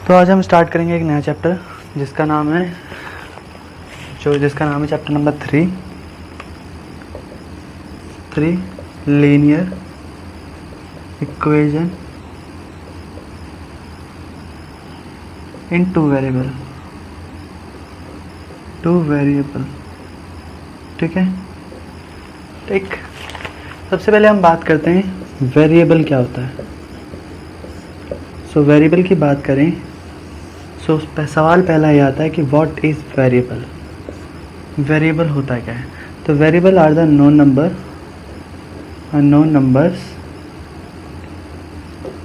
तो आज हम स्टार्ट करेंगे एक नया चैप्टर जिसका नाम है chapter number 3 linear equation in two variable ठीक है। ठीक, सबसे पहले हम बात करते हैं वेरिएबल क्या होता है। वेरिएबल की बात करें सवाल पहला ये आता है कि व्हाट इज वेरिएबल। वेरिएबल होता क्या है? तो variable are the known numbers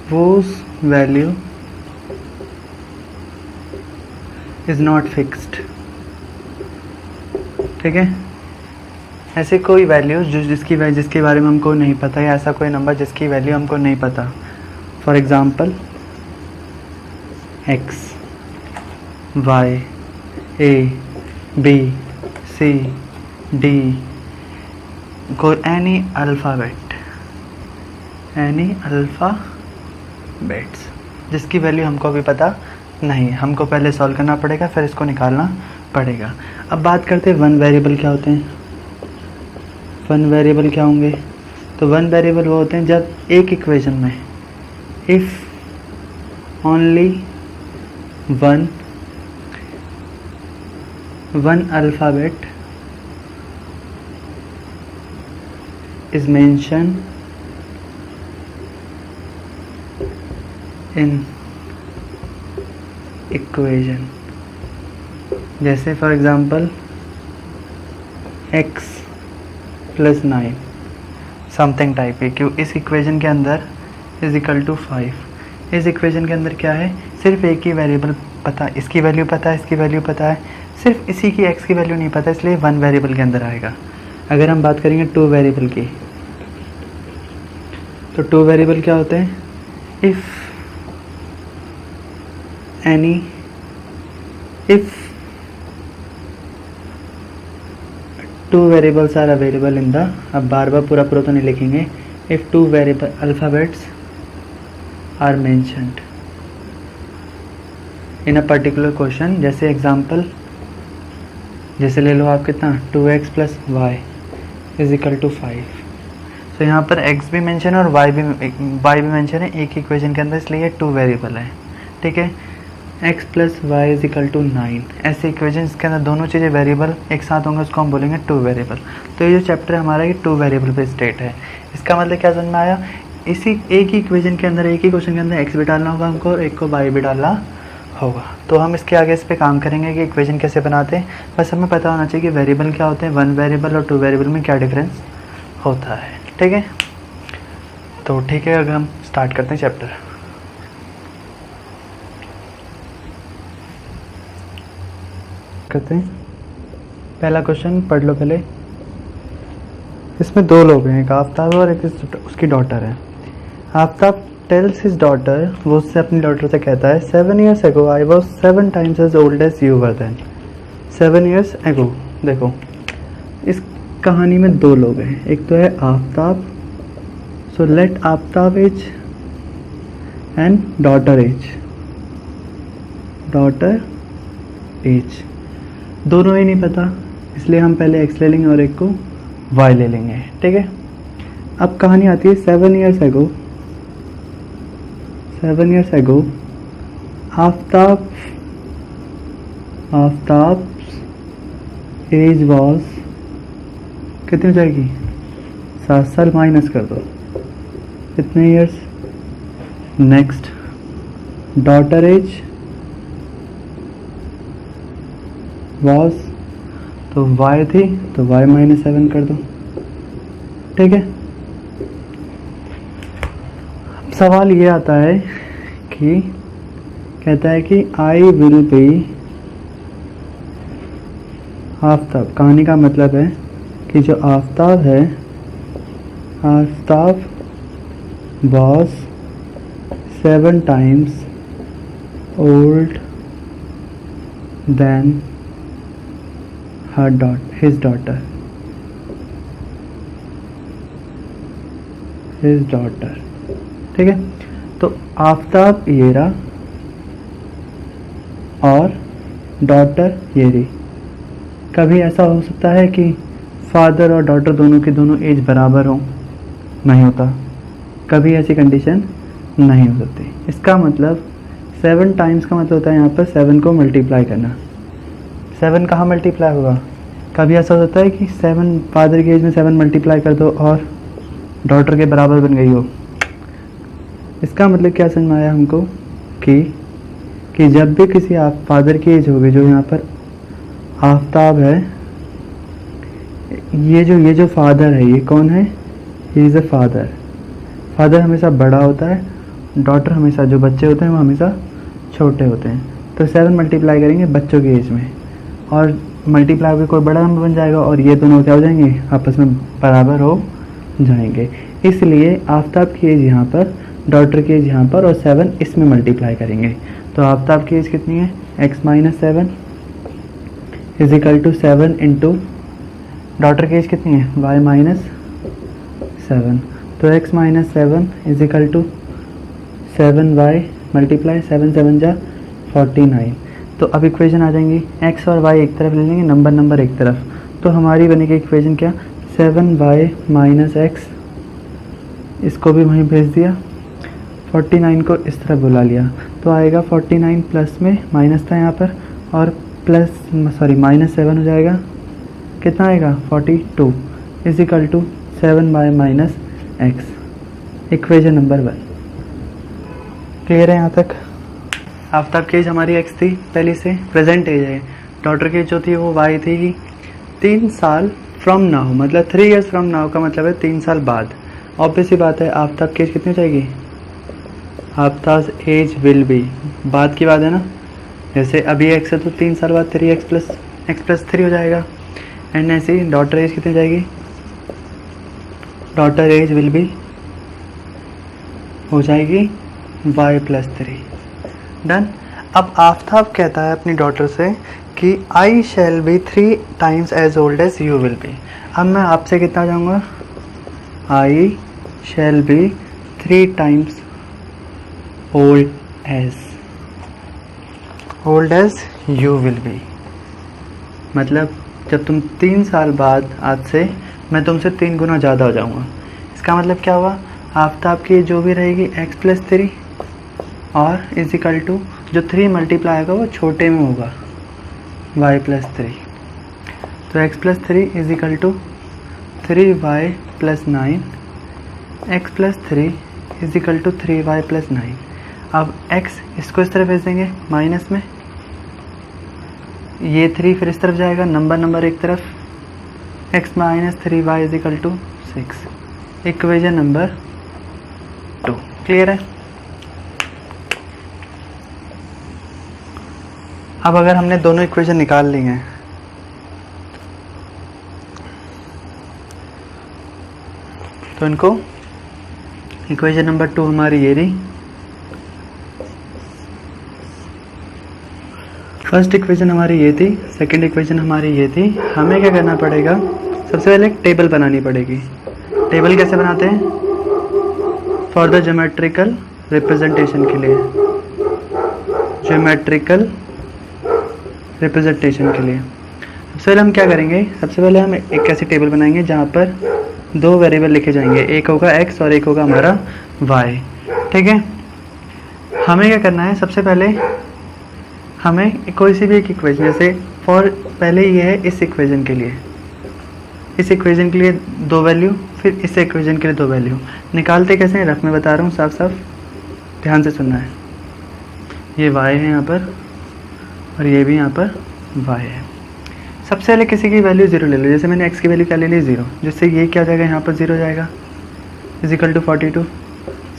whose value is not fixed। ठीक है, ऐसे कोई वैल्यूज जिसके बारे में हमको नहीं पता, या ऐसा कोई नंबर जिसकी वैल्यू हमको नहीं पता। For example x, y, a, b, c, d, कोई एनी अल्फ़ाबेट्स जिसकी वैल्यू हमको अभी पता नहीं, हमको पहले सॉल्व करना पड़ेगा, फिर इसको निकालना पड़ेगा। अब बात करते हैं वन वेरिएबल क्या होते हैं। वन वेरिएबल क्या होंगे? तो वन वेरिएबल वो होते हैं जब एक इक्वेशन में if only one alphabet is mentioned in equation। जैसे for example x + 9 something type है, क्यों इस इक्वेशन के अंदर = 5। इस इक्वेशन के अंदर क्या है? सिर्फ एक ही वेरिएबल पता, इसकी वैल्यू पता है, इसकी वैल्यू पता है, सिर्फ इसी की x की वैल्यू नहीं पता, इसलिए वन वेरिएबल के अंदर आएगा। अगर हम बात करेंगे टू वेरिएबल की, तो टू वेरिएबल क्या होते हैं? If two variables are available in the, अब बार बार पूरा तो नहीं लिखेंगे। If two variable alphabets are mentioned in a particular question, जैसे एग्जांपल, जैसे ले लो आप कितना 2x + y = 5। तो यहाँ पर x भी मेंशन है और y भी मेंशन है एक इक्वेशन के अंदर, इसलिए ये टू वेरिएबल है। ठीक है, x + y = 9। ऐसे इक्वेशन के अंदर दोनों चीज़ें वेरिएबल एक साथ होंगे, उसको हम बोलेंगे टू वेरिएबल। तो ये जो चैप्टर हमारा ये टू वेरिएबल पे स्टेट है। इसका मतलब क्या समझ में आया? इसी एक ही इक्वेशन के अंदर, एक ही क्वेश्चन के अंदर x भी डालना होगा हमको और एक को y भी डालना होगा। तो हम इसके आगे इस पे काम करेंगे कि इक्वेशन कैसे बनाते हैं। बस हमें पता होना चाहिए कि वेरिएबल क्या होते हैं, वन वेरिएबल और टू वेरिएबल में क्या डिफरेंस होता है। ठीक है, तो ठीक है, अगर हम स्टार्ट करते हैं चैप्टर। करते हैं पहला क्वेश्चन, पढ़ लो पहले। इसमें दो लोग हैं, एक आफ्ताब और एक उसकी डॉटर है। आफ्ताब tells his daughter, वो उससे अपनी डॉटर से कहता है 7 years ago I was 7 times as old as you were then। 7 years ago। देखो इस कहानी में दो लोग हैं, एक तो है Aftab, so let Aftab age and daughter age दोनों ही नहीं पता, इसलिए हम पहले x ले लेंगे और एक को y ले लेंगे। ठीक है, अब कहानी आती है 7 years ago Aftab's age was, कितनी हो जाएगी? 7 साल माइनस कर दो, कितने years? Next daughter age was, तो y थी तो y - 7 कर दो। ठीक है, सवाल ये आता है कि कहता है कि आई विल बी आफ्ताब। कहानी का मतलब है कि जो आफ्ताब है, Aftab was 7 times old than his daughter। ठीक है, तो आफ्ताब ये रहा और डॉटर ये रही। कभी ऐसा हो सकता है कि फादर और डॉटर दोनों की दोनों एज बराबर हो? नहीं होता, कभी ऐसी कंडीशन नहीं हो सकती। इसका मतलब 7 टाइम्स का मतलब होता है यहाँ पर 7 को मल्टीप्लाई करना। 7 कहाँ मल्टीप्लाई होगा? कभी ऐसा हो सकता है कि 7 फादर की एज में 7 मल्टीप्लाई कर दो और डॉटर के बराबर बन गई हो। इसका मतलब क्या समझ में आया हमको कि जब भी किसी फादर की एज होगी, जो यहाँ पर आफ्ताब है, ये जो फादर है, ये कौन है? He is a father. Father हमेशा बड़ा होता है, डॉटर हमेशा, जो बच्चे होते हैं वो हमेशा छोटे होते हैं। तो 7 मल्टीप्लाई करेंगे बच्चों की एज में और मल्टीप्लाई होकर कोई बड़ा नंबर बन जाएगा और ये दोनों क्या हो जाएंगे? आपस में बराबर हो जाएंगे। इसलिए आफ्ताब की एज यहाँ पर, डॉटर की एज यहाँ पर, और 7 इसमें मल्टीप्लाई करेंगे। तो आफ्ताब की एज कितनी है? x - 7 is equal to 7 into daughter की एज कितनी है? y - 7। तो x - 7 is equal to 7y multiply 7 7 जा 49। तो अब इक्वेशन आ जाएंगी, x और y एक तरफ ले लेंगे, नंबर एक तरफ। तो हमारी बनेगी इक्वेशन क्या? 7y - x, इसको भी वहीं भेज दिया, 49 को इस तरफ बुला लिया। तो आएगा 49 प्लस में माइनस था यहाँ पर, और -7 हो जाएगा। कितना आएगा? 42 is equal to 7y - x, equation number 1। Clear है यहाँ तक? आफ्ताब की एज हमारी x थी पहले से, प्रेजेंट एज है। डॉटर की जो थी वो y थी 3 साल फ्रॉम नाउ, मतलब 3 ईयर्स फ्रॉम नाउ का मतलब है 3 साल बाद। ऑब्वियस सी बात है, आफ्ताब की एज कितनी जाएगी? आफ्ताब एज विल बी, बाद की बात है ना, जैसे अभी x है तो 3 साल बाद 3x प्लस 3 हो जाएगा। एंड ऐसे ही डॉटर एज कितनी जाएगी? डॉटर एज विल बी हो जाएगी y + 3। डन। अब आफ्ताब कहता है अपनी डॉटर से कि I shall be 3 times as old as you will be. अब मैं आपसे कितना जाऊँगा? I shall be 3 times old as you will be. मतलब जब तुम 3 साल बाद आज से मैं तुमसे 3 गुना ज़्यादा हो जाऊँगा। इसका मतलब क्या हुआ? आफ्ताब की जो भी रहेगी x + 3 और इज इक्वल टू जो 3 मल्टीप्लाई होगा वो छोटे में होगा y + 3। तो x + 3 is equal to 3y + 9, x + 3 is equal to 3y + 9। अब x इसको इस तरफ भेज देंगे माइनस में, ये 3 फिर इस तरफ जाएगा, नंबर एक तरफ, x - 3y is equal to 6, equation number 2। Clear है? अब अगर हमने दोनों इक्वेशन निकाल ली हैं तो इनको, इक्वेशन नंबर 2 हमारी ये रही, फर्स्ट इक्वेशन हमारी ये थी, सेकंड इक्वेशन हमारी ये थी। हमें क्या करना पड़ेगा? सबसे पहले एक टेबल बनानी पड़ेगी। टेबल कैसे बनाते हैं? फॉर द ज्योमेट्रिकल रिप्रेजेंटेशन के लिए, ज्योमेट्रिकल रिप्रेजेंटेशन के लिए सबसे पहले हम क्या करेंगे? सबसे पहले हम एक ऐसी टेबल बनाएंगे जहाँ पर 2 वेरिएबल लिखे जाएंगे, एक होगा x और एक होगा हमारा y। ठीक है? हमें क्या करना है? सबसे पहले हमें कोई सी भी एक इक्वेशन, जैसे पहले ये है इस इक्वेशन के लिए, इस इक्वेशन के लिए 2 वैल्यू, फिर इस इक्वेशन के लिए 2 वैल्यू निकालते कैसे हैं? रफ में बता रहा हूँ, साफ साफ ध्यान से सुनना है। ये y है यहाँ पर और ये भी यहाँ पर y है। सबसे पहले किसी की वैल्यू 0 ले लो, जैसे मैंने x की वैल्यू क्या ले ली? 0, जिससे ये क्या हो जाएगा? यहाँ पर 0 हो जाएगा, is equal to 42,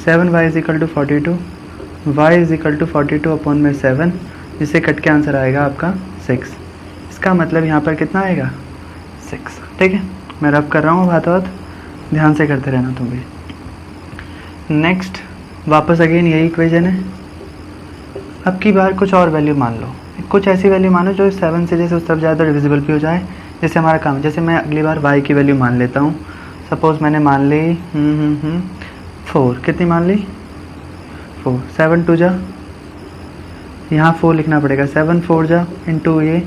7y is equal to 42, y is equal to 42/7, जिससे कट के आंसर आएगा आपका 6। इसका मतलब यहाँ पर कितना आएगा? 6। ठीक है? मैं रब कर रहा हूँ, बात ध्यान से करते रहना तुम भी। नेक्स्ट वापस अगेन यही इक्वेशन है। अब की बार कुछ और वैल्यू मान लो, कुछ ऐसी वैल्यू मानो जो 7 से जैसे उस तरफ ज़्यादा डिविजिबल भी हो जाए, जैसे हमारा काम है। जैसे मैं अगली बार y की वैल्यू मान लेता हूँ, सपोज मैंने मान ली 4, कितनी मान ली? 4, 7 2 जा यहाँ 4 लिखना पड़ेगा, 7 4 जा इंटू ये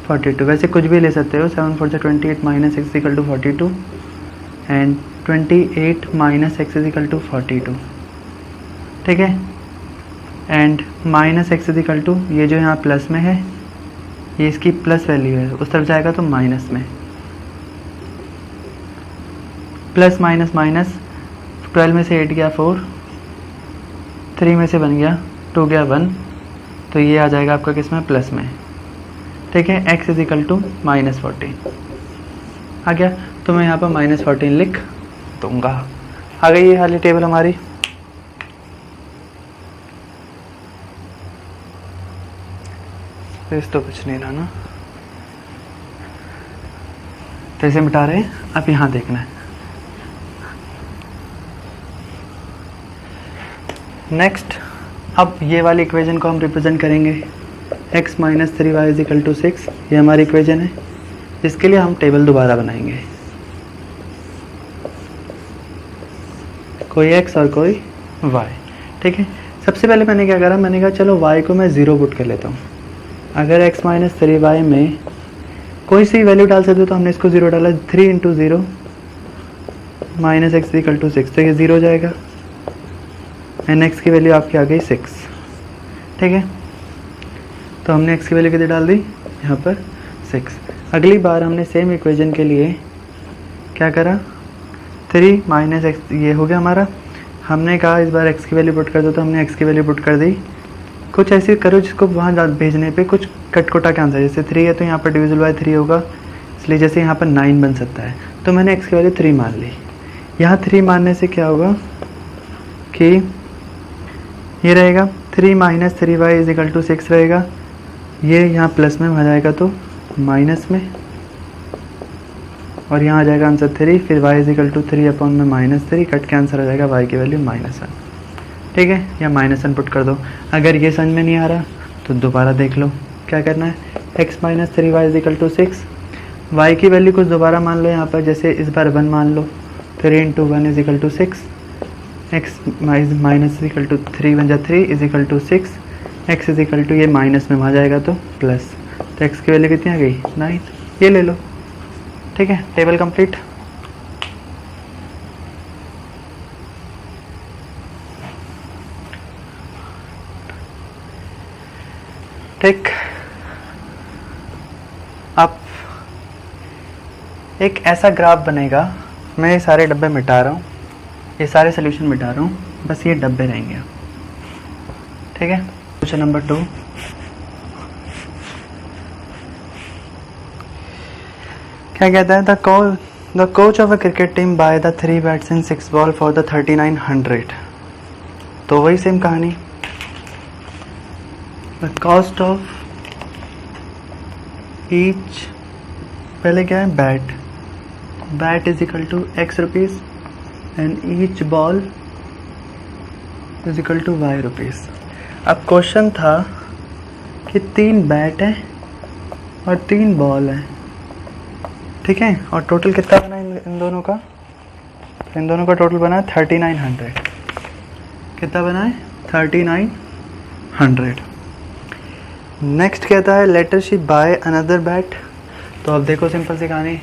42, वैसे कुछ भी ले सकते हो, 7 4 जा 28 minus x equal to 42 and 28 minus x is equal to 42, ठीक है। And minus x is equal to ये जो यहाँ प्लस में है ये इसकी प्लस वैल्यू है, उस तरफ जाएगा तो माइनस में, प्लस माइनस माइनस, 12 में से 8 गया 4, 3 में से बन गया 2 गया 1, तो ये आ जाएगा आपका किस में, प्लस में, ठीक है। x इज इक्वल टू -14 आ गया, तो मैं यहाँ पर -14 लिख दूंगा। आ गई ये वाली टेबल हमारी। स्पेस तो कुछ नहीं रहा ना, तो इसे मिटा रहे हैं, अब यहाँ देखना है। नेक्स्ट, अब ये वाली इक्वेशन को हम रिप्रेजेंट करेंगे x minus 3y is equal to 6, ये हमारी इक्वेशन है। इसके लिए हम टेबल दोबारा बनाएंगे, कोई x और कोई y, ठीक है। सबसे पहले मैंने क्या करा, मैंने कहा चलो y को मैं 0 पुट कर लेता हूँ। अगर x माइनस 3y में कोई सी वैल्यू डाल सकते हो तो हमने इसको 0 डाला, 3 into 0 minus x equal to 6, तो ये 0 हो जाएगा एंड x की वैल्यू आपकी आ गई 6, ठीक है। तो हमने x की वैल्यू कितनी डाल दी, यहाँ पर 6। अगली बार हमने सेम इक्वेशन के लिए क्या करा, 3 माइनस एक्स, ये हो गया हमारा। हमने कहा इस बार x की वैल्यू पुट कर दो, तो हमने x की वैल्यू पुट कर दी। कुछ ऐसे करो जिसको वहाँ भेजने पे कुछ कटकोटा का आंसर, जैसे 3 है तो यहाँ पर डिविजल बाय 3 होगा, इसलिए जैसे यहाँ पर 9 बन सकता है, तो मैंने x की वैल्यू 3 मान ली। यहाँ 3 मानने से क्या होगा कि ये रहेगा 3 minus 3y is equal to 6 रहेगा, ये यहाँ प्लस में आ जाएगा तो माइनस में, और यहाँ आ जाएगा आंसर 3, फिर y is equal to 3 upon में -3, कट के आंसर आ जाएगा y की वैल्यू -1, ठीक है। या -1 पुट कर दो। अगर ये समझ में नहीं आ रहा तो दोबारा देख लो क्या करना है, x minus 3y is equal to 6, y की वैल्यू कुछ दोबारा मान लो यहाँ पर, जैसे इस बार 1 मान लो, 3 into 1 is equal to 6, x minus equal to 3 बन जा 3 is equal to 6, x is equal to ये माइनस में आ जाएगा तो प्लस, तो x की वैल्यू कितनी आ गई 9, ये ले लो, ठीक है। Table complete. ठीक, अब एक ऐसा ग्राफ बनेगा, मैं ये सारे डब्बे मिटा रहा हूँ, ये सारे सोल्यूशन मिटा रहा हूँ, बस ये डब्बे रहेंगे, ठीक है। क्वेश्चन नंबर 2, क्या कहता है, the coach of a cricket team by the 3 bats and 6 ball for the 3900, तो वही सेम कहानी, द कॉस्ट ऑफ ईच, पहले क्या है bat is equal to x rupees and each ball is equal to y rupees. अब question था कि 3 bat है और 3 बॉल है, ठीक है, और टोटल कितना बना इन दोनों का, इन दोनों का टोटल बना है 3900, कितना बना है 3900। नेक्स्ट कहता है later she buy another bat, तो अब देखो सिंपल सी कहानी,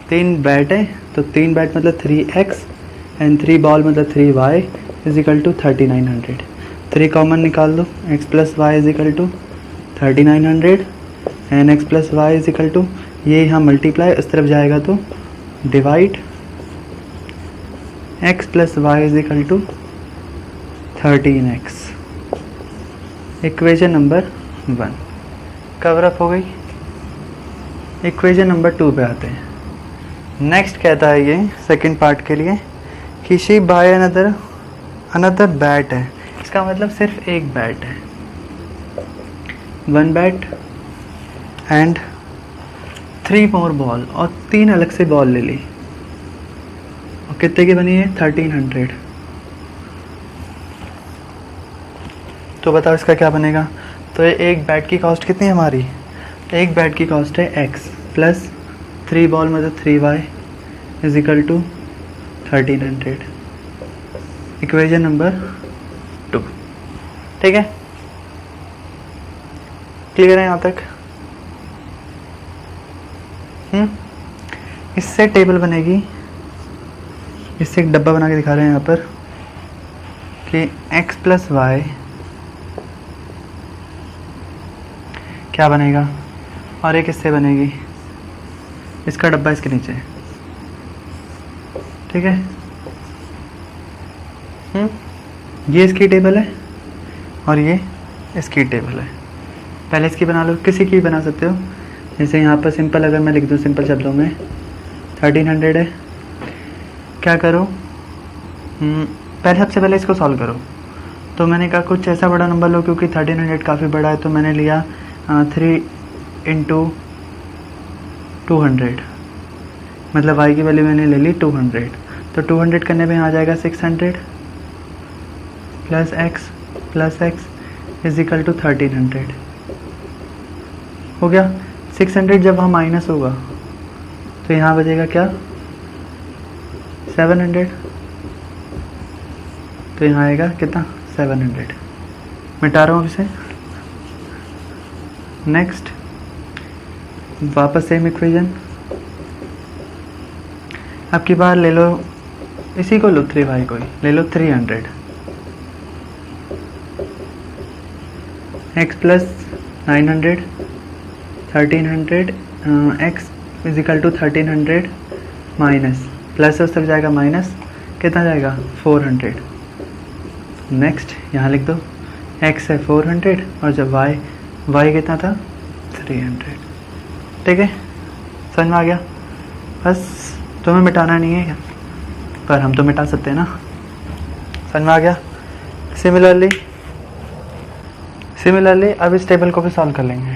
3 बैट है तो 3 बैट मतलब 3x एंड 3 बॉल मतलब 3y is equal to 3900, 3 common निकाल दो, x plus Y is equal to 3900 and x plus Y is equal to, ये यहाँ मल्टीप्लाई उस तरफ जाएगा तो divide, x plus Y is equal to 13x। Equation number 1 cover up हो गई। इक्वेशन नंबर 2 पे आते हैं। नेक्स्ट कहता है ये सेकंड पार्ट के लिए कि शी बाय अनदर बैट है, इसका मतलब सिर्फ एक बैट है, 1 बैट एंड 3 मोर बॉल, और 3 अलग से बॉल ले ली, और कितने की बनी है 1300। तो बताओ इसका क्या बनेगा। तो ये एक बैट की कॉस्ट कितनी है हमारी, एक बैट की कॉस्ट है x प्लस 3 बॉल मतलब 3y is equal to 1300। Equation number 2, ठीक है। क्लियर है यहाँ तक? इससे टेबल बनेगी, इससे एक डब्बा बना के दिखा रहे हैं यहाँ पर कि x प्लस वाई क्या बनेगा, और एक इससे बनेगी, इसका डब्बा इसके नीचे, ठीक है। ये इसकी टेबल है और ये इसकी टेबल है। पहले इसकी बना लो, किसी की बना सकते हो। जैसे यहाँ पर सिंपल अगर मैं लिख दूँ सिंपल शब्दों में 1300 है, क्या करो, सबसे पहले इसको सॉल्व करो। तो मैंने कहा कुछ ऐसा बड़ा नंबर लो, क्योंकि 1300 काफ़ी बड़ा है, तो मैंने लिया 3 × 200, मतलब y की वैल्यू मैंने ले ली 200। तो 200 करने में आ जाएगा 600 plus x is equal to 1300। हो गया। 600 जब वहाँ माइनस होगा तो यहाँ बचेगा क्या, 700। तो यहाँ आएगा कितना, 700। मिटा रहा हूँ इसे। नेक्स्ट वापस सेम इक्वेशन, अब की बार ले लो इसी को, लो 3y को ही ले लो, 300 x plus 900 1300 x is equal to 1300 minus plus उस तक जाएगा माइनस, कितना जाएगा 400। नेक्स्ट यहाँ लिख दो, x है 400 और जब y कितना था 300, ठीक है। समझ में आ गया? बस तुम्हें मिटाना नहीं है, पर हम तो मिटा सकते हैं ना। समझ में आ गया? सिमिलरली अब इस टेबल को भी सॉल्व कर लेंगे।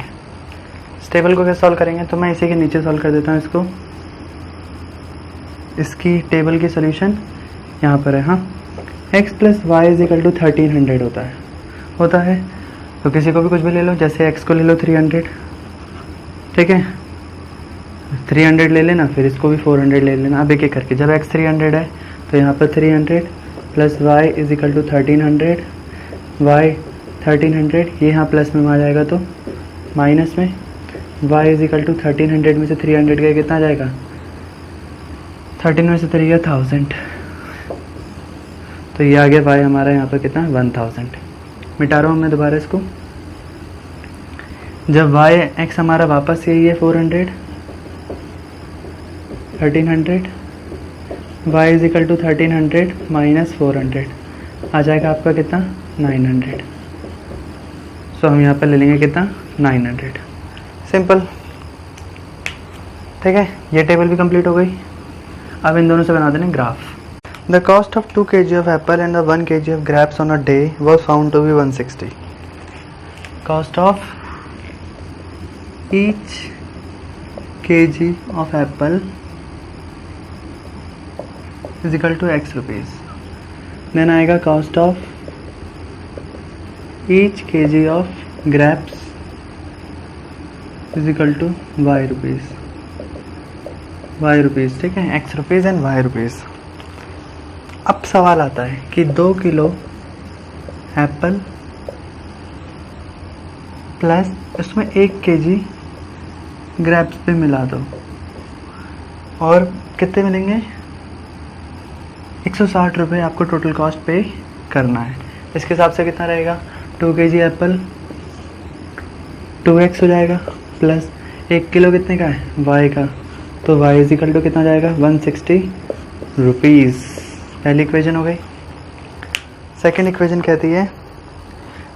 इस टेबल को कैसे सॉल्व करेंगे, तो मैं इसी के नीचे सॉल्व कर देता हूँ इसको। इसकी टेबल की सोल्यूशन यहाँ पर है। हाँ, x plus Y is equal to 1300 होता है। तो किसी को भी कुछ भी ले लो, जैसे x को ले लो 300, ठीक है, 300 ले लेना, फिर इसको भी 400 ले लेना। अब एक एक करके, जब x 300 है तो यहाँ पर 300 plus y is equal to 1300, y 1300, ये यहाँ प्लस में आ जाएगा तो माइनस में, y इज इक्वल टू 1300 में से 300 का कितना जाएगा, 13 में से 3 गया 1000, तो ये आ गया y हमारा यहाँ पर कितना 1000। मिटा रहा हूँ मैं दोबारा इसको। जब x हमारा वापस यही है 400 1300, y is equal to 1300 minus 400 आ जाएगा आपका कितना 900। सो हम यहाँ पर ले लेंगे कितना 900। सिंपल, ठीक है। ये टेबल भी कंप्लीट हो गई। अब इन दोनों से बना देंगे graph. The cost of 2 kg of apple and the 1 kg of grapes on a day was found to be 160. Cost of each kg of apple is equal to x rupees. Then आएगा cost of each kg of grapes is equal to y rupees, ठीक है, x rupees and y rupees. अब सवाल आता है कि 2 kilo Apple plus इसमें 1 kg grapes पे मिला दो और कितने मिलेंगे, 160 रुपये आपको टोटल कॉस्ट पे करना है। इसके हिसाब से कितना रहेगा, 2 kg एप्पल 2x हो जाएगा प्लस 1 किलो कितने का है y का, तो y इज इक्वल टू कितना जाएगा 160 रुपीज़। पहली इक्वेशन हो गई। सेकेंड इक्वेशन कहती है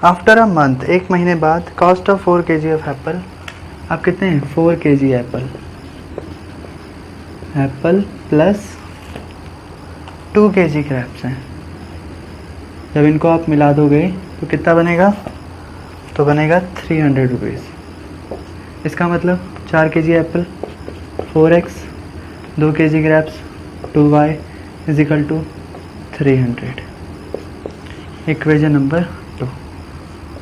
आफ्टर अ मंथ, 1 महीने बाद cost of 4 kg of Apple, आप कितने हैं 4 kg Apple plus 2 kg grapes हैं। जब इनको आप मिला दोगे तो कितना बनेगा, तो बनेगा 300 रुपीज़। इसका मतलब 4 kg apple 4x 2 kg grapes 2y is equal to 300। Equation number 2,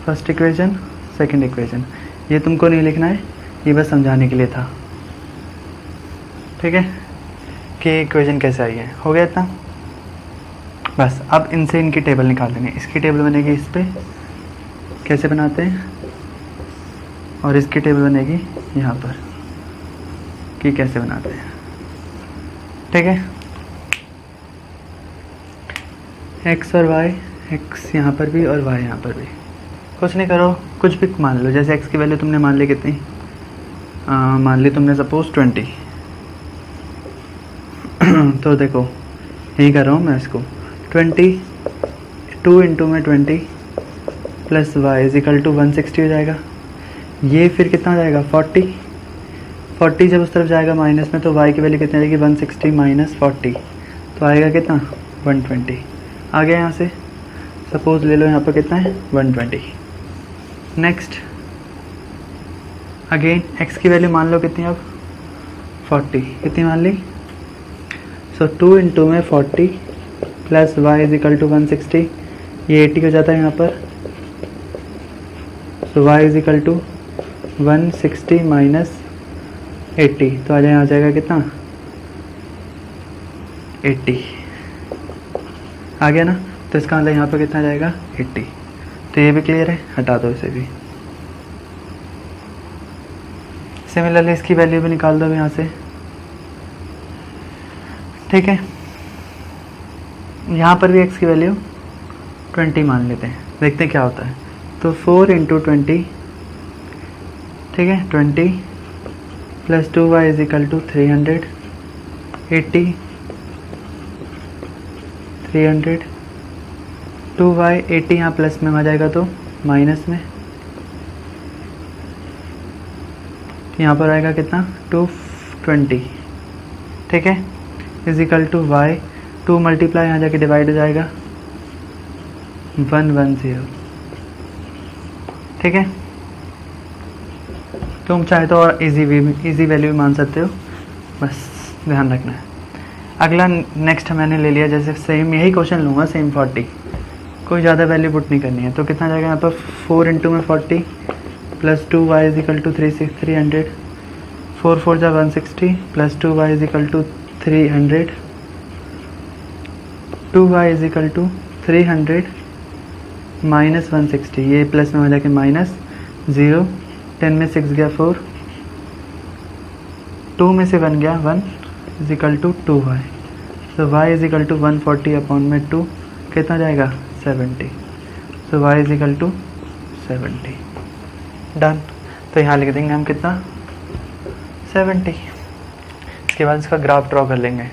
first equation second equation. ये तुमको नहीं लिखना है, ये बस समझाने के लिए था, ठीक है, कि इक्वेशन कैसे आई है। हो गया इतना बस। अब इनसे इनकी टेबल निकाल लेंगे। इसकी टेबल बनेगी इस पर, कैसे बनाते हैं, और इसकी टेबल बनेगी यहाँ पर कि कैसे बनाते हैं। ठीक है, एक्स और वाई, एक्स यहाँ पर भी और वाई यहाँ पर भी। कुछ नहीं करो, कुछ भी मान लो। जैसे एक्स की वैल्यू तुमने मान ली कितनी, मान ली तुमने सपोज 20। तो देखो यही कर रहा हूँ मैं इसको, 20 2 इंटू में 20 plus Y is equal to 160 हो जाएगा। ये फिर कितना हो जाएगा 40 जब उस तरफ जाएगा माइनस में, तो वाई की वैल्यू कितनी आएगी 160 माइनस 40, तो आएगा कितना 120। आ गया यहाँ से, सपोज ले लो यहाँ पर कितना है 120। नेक्स्ट अगेन एक्स की वैल्यू मान लो कितनी, अब 40 कितनी मान ली। सो 2 इंटू में 40 plus Y is equal to 160, ये 80 हो जाता है यहाँ पर। So Y is equal to 160 minus 80, तो आ जाएगा कितना 80। आ गया ना, तो इसका मतलब यहाँ पर कितना जाएगा 80। तो ये भी क्लियर है, हटा दो इसे भी। सिमिलरली इसकी वैल्यू भी निकाल दो यहाँ से। ठीक है, यहाँ पर भी x की वैल्यू 20 मान लेते हैं, देखते हैं क्या होता है। तो 4 इंटू 20, ठीक है 20 plus 2y is equal to 300, 80 300 2y 80 यहाँ प्लस में आ जाएगा तो माइनस में, यहाँ पर आएगा कितना 220। ठीक है, is equal to y 2 multiply यहाँ जाके डिवाइड हो जाएगा 110। ठीक है, तुम चाहे तो और इजी वैल्यू भी मान सकते हो, बस ध्यान रखना है। अगला नेक्स्ट मैंने ले लिया, जैसे सेम यही क्वेश्चन लूँगा, सेम 40, कोई ज़्यादा वैल्यू पुट नहीं करनी है। तो कितना जाएगा यहाँ पर 4 इंटू में 40 plus 2y is equal to 300, 4 4 जा 160 plus 2y is equal to 300, 2y is equal to 300 minus 160, ये प्लस में हो जाके माइनस 0, 10 में 6 गया 4, 2 में से 1 गया 1 इज इक्वल टू 2y। तो y is equal to 140 upon में 2 कितना जाएगा 70। तो y is equal to 70। Done. तो यहाँ लिख देंगे हम कितना 70। इसके बाद इसका ग्राफ ड्रॉ कर लेंगे।